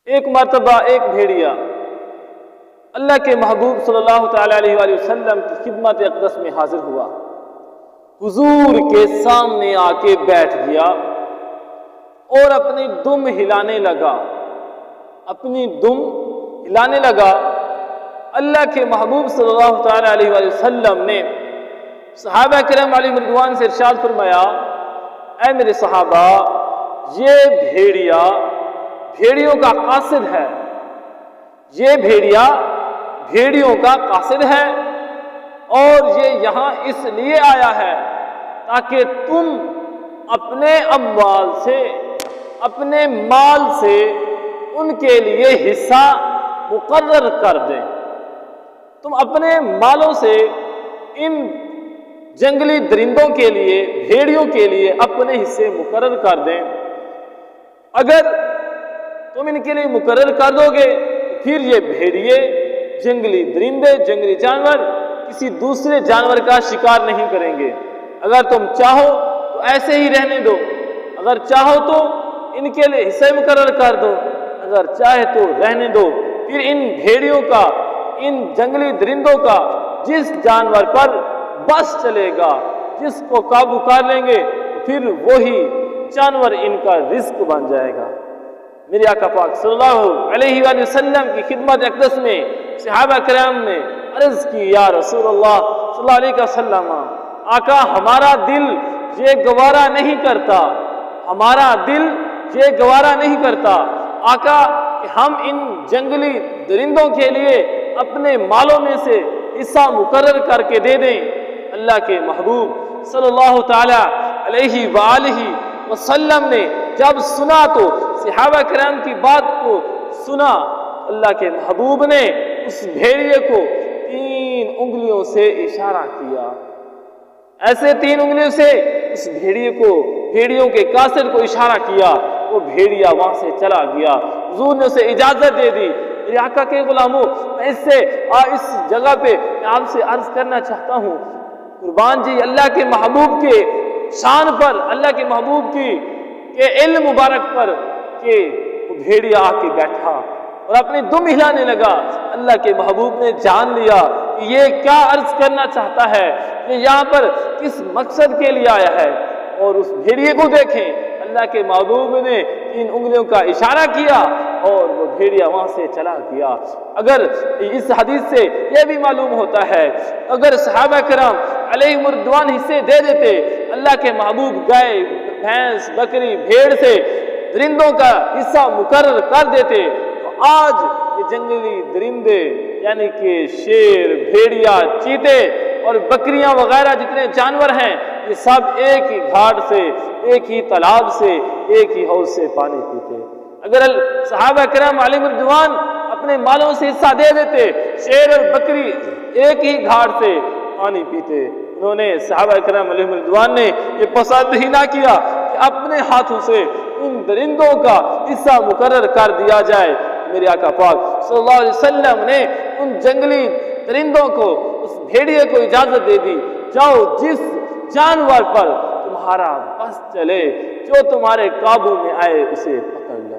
ایک مرتبہ ایک بھیڑیا اللہ کے محبوب صلی اللہ تعالیٰ علیہ وآلہ وسلم کی خدمت اقدس میں حاضر ہوا، حضور کے سامنے آ کے بیٹھ گیا اور اپنی دم ہلانے لگا، اللہ کے محبوب صلی اللہ تعالیٰ علیہ وآلہ وسلم نے صحابہ کرام علیہم رضوان سے ارشاد فرمایا، اے میرے صحابہ، یہ بھیڑیا بھیڑیوں کا قاصد ہے، یہ بھیڑیا بھیڑیوں کا قاصد ہے، اور یہ یہاں اس لیے آیا ہے تاکہ تم اپنے اموال سے، اپنے مال سے ان کے لیے حصہ مقرر کر دیں۔ تم اپنے مالوں سے ان جنگلی درندوں کے لیے، بھیڑیوں کے لیے اپنے حصے مقرر کر دیں۔ اگر تم ان کے لیے مقرر کر دو گے تو پھر یہ بھیڑیے، جنگلی درندے، جنگلی جانور کسی دوسرے جانور کا شکار نہیں کریں گے۔ اگر تم چاہو تو ایسے ہی رہنے دو، اگر چاہو تو ان کے لیے حصے مقرر کر دو، اگر چاہے تو رہنے دو۔ پھر ان بھیڑیوں کا، ان جنگلی درندوں کا جس جانور پر بس چلے گا، جس کو قابو کر لیں گے، پھر وہی جانور ان کا رزق بن جائے گا۔ میرے آقا پاک صلی اللہ علیہ وآلہ وسلم کی خدمت اقدس میں صحابہ کرام نے عرض کی، یا رسول اللہ صلی اللہ علیہ وسلم، آقا ہمارا دل یہ گوارا نہیں کرتا، ہمارا دل یہ گوارا نہیں کرتا آقا کہ ہم ان جنگلی درندوں کے لیے اپنے مالوں میں سے حصہ مقرر کر کے دے دیں۔ اللہ کے محبوب صلی اللہ تعالی علیہ وآلہ وسلم نے جب سنا تو صحابہ کرام کی بات کو سنا، اللہ کے محبوب نے اس بھیڑیے کو 3 انگلیوں سے اشارہ کیا، ایسے 3 انگلیوں سے اس بھیڑیے کو، بھیڑیوں کے قاصد کو اشارہ کیا، وہ بھیڑیا وہاں سے چلا گیا۔ حضور نے اسے اجازت دے دی، میرے آقا کے غلاموں، میں اس جگہ پہ میں آپ سے عرض کرنا چاہتا ہوں، قربان جی اللہ کے محبوب کے شان پر، اللہ کے محبوب کی کہ علم مبارک پر، کہ وہ بھیڑیا آ کے بیٹھا اور اپنی دم ہلانے لگا۔ اللہ کے محبوب نے جان لیا کہ یہ کیا عرض کرنا چاہتا ہے، یہ یہاں پر کس مقصد کے لیے آیا ہے، اور اس بھیڑیے کو دیکھیں، اللہ کے محبوب نے 3 انگلیوں کا اشارہ کیا اور وہ بھیڑیا وہاں سے چلا گیا۔ اگر اس حدیث سے یہ بھی معلوم ہوتا ہے، اگر صحابہ کرام علیہم رضوان حصے دے دیتے، اللہ کے محبوب گائے، بھینس، بکری، بھیڑ سے درندوں کا حصہ مقرر کر دیتے، تو آج یہ جنگلی درندے یعنی کہ شیر، بھیڑیا، چیتے اور بکریاں وغیرہ جتنے جانور ہیں، یہ سب ایک ہی گھاٹ سے، ایک ہی تالاب سے، ایک ہی حوض سے پانی پیتے۔ اگر صحابہ کرام علیہم رضوان اپنے مالوں سے حصہ دے دیتے، شیر اور بکری ایک ہی گھاٹ سے پانی پیتے۔ انہوں نے، صحابہ کرام علیہم رضوان نے یہ پسند ہی نہ کیا کہ اپنے ہاتھوں سے ان درندوں کا حصہ مقرر کر دیا جائے۔ میرے آقا پاک صلی اللہ علیہ وسلم نے ان جنگلی درندوں کو، اس بھیڑیے کو اجازت دے دی، جاؤ جس جانور پر تمہارا بس چلے، جو تمہارے قابو میں آئے، اسے پکڑ لو۔